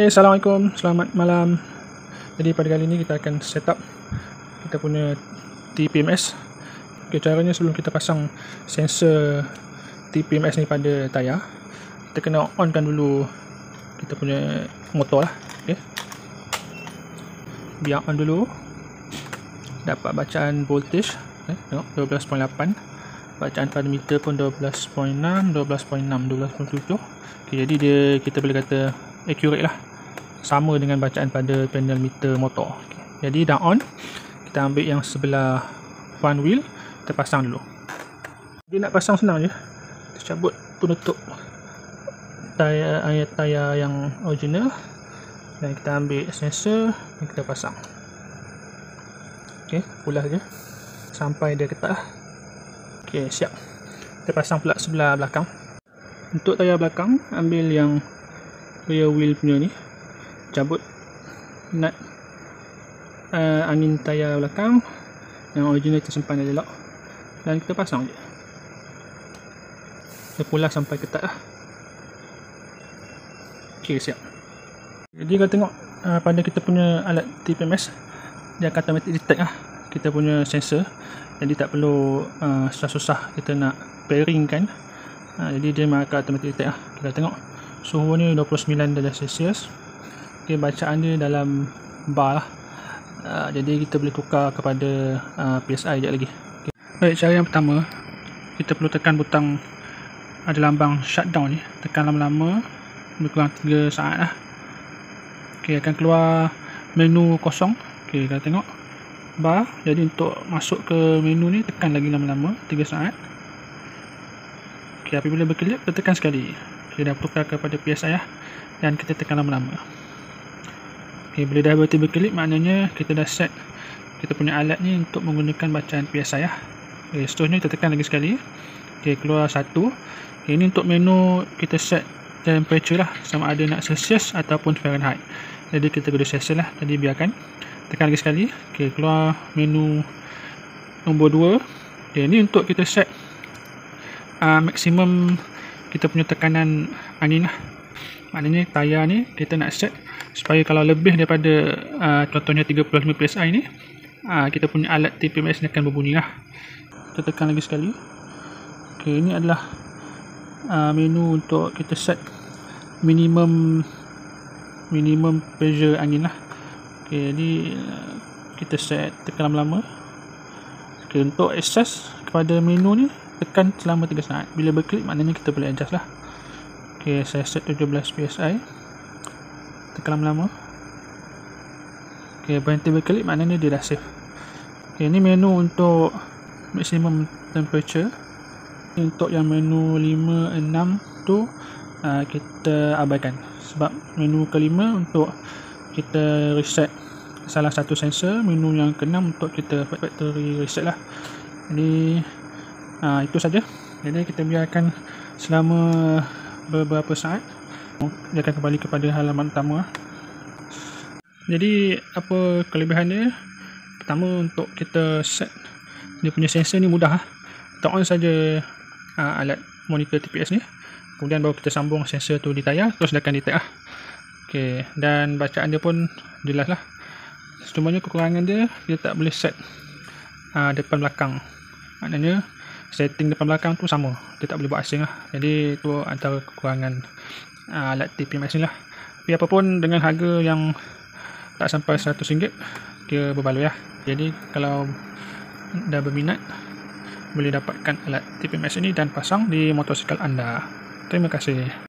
Okay, Assalamualaikum, selamat malam. Jadi pada kali ini kita akan set up kita punya TPMS. Okay, caranya sebelum kita pasang sensor TPMS ni pada tayar, kita kena onkan dulu kita punya motor lah. Okay, biar on dulu, dapat bacaan voltage. Tengok 12.8, bacaan pada meter pun 12.6, 12.7. Okay, jadi kita boleh kata accurate lah, sama dengan bacaan pada panel meter motor. Okay, jadi dah on, kita ambil yang sebelah front wheel, kita pasang dulu. Dia nak pasang senang je, kita cabut penutup tayar yang original dan kita ambil sensor dan kita pasang. Ok, pulas je sampai dia ketat lah. Ok, siap. Kita pasang pula sebelah belakang. Untuk tayar belakang, ambil yang rear wheel punya ni, cabut nut angin tayar belakang yang original tersimpan dalam lock dan kita pasang je. Kita pulas sampai ketat lah. Ok, siap. Jadi kalau tengok pada kita punya alat TPMS, dia akan automatic detect lah kita punya sensor, jadi tak perlu susah-susah kita nak pairing kan. Jadi dia akan automatic detect lah. Kita tengok suhu ni 29 darjah Celsius. Okay, bacaan dia dalam bar lah. Jadi kita boleh tukar kepada PSI sekejap lagi. Okay. Baik, cara yang pertama, kita perlu tekan butang ada lambang shutdown ni. Tekan lama-lama, lebih kurang 3 saat lah. Okay, akan keluar menu kosong. Okay, kita tengok bar. Jadi untuk masuk ke menu ni, tekan lagi lama-lama 3 saat. Okay, apabila berkelip, kita tekan sekali. Okay, dah tukar kepada PSI lah. Dan kita tekan lama-lama. Okay, bila dah berhenti berkelip, maknanya kita dah set kita punya alat ni untuk menggunakan bacaan PSI lah. Okay, seterusnya kita tekan lagi sekali. Okay, keluar 1. Okay, ini untuk menu kita set temperature lah, sama ada nak Celsius ataupun Fahrenheit. Jadi kita guna Celsius lah, jadi biarkan. Tekan lagi sekali. Okay, keluar menu nombor 2. Okay, ini untuk kita set maksimum kita punya tekanan angin lah. Maknanya tayar ni kita nak set supaya kalau lebih daripada contohnya 35 PSI ni, kita punya alat TPMS ni akan berbunyi lah. Kita tekan lagi sekali. Ok, ini adalah menu untuk kita set minimum pressure angin lah. Ok, jadi kita set, tekan lama-lama. Ok, untuk akses kepada menu ni, tekan selama 3 saat. Bila berklik, maknanya kita boleh adjust lah. Ok, saya set 17 PSI. Tekan lama-lama. Ok, berhenti berklik, maknanya dia dah save. Ok, ini menu untuk maximum temperature. Untuk yang menu 5, 6 tu kita abaikan. Sebab menu kelima untuk kita reset salah satu sensor. Menu yang ke-6 untuk kita factory reset lah. Jadi itu saja. Jadi kita biarkan selama beberapa saat. Dia akan kembali kepada halaman utama. Jadi apa kelebihan dia? Pertama, untuk kita set dia punya sensor ni mudah lah. Kita on saja alat monitor TPS ni, kemudian baru kita sambung sensor tu di tayar, terus dia akan detect lah. Okay, dan bacaan dia pun jelas lah. Cumanya kekurangan dia tak boleh set depan belakang. Maknanya setting depan belakang tu sama, dia tak boleh buat asing lah. Jadi tu antara kekurangan alat TPMS ni lah. Tapi apapun, dengan harga yang tak sampai RM100, dia berbaloi lah. Jadi kalau dah berminat, boleh dapatkan alat TPMS ini dan pasang di motosikal anda. Terima kasih.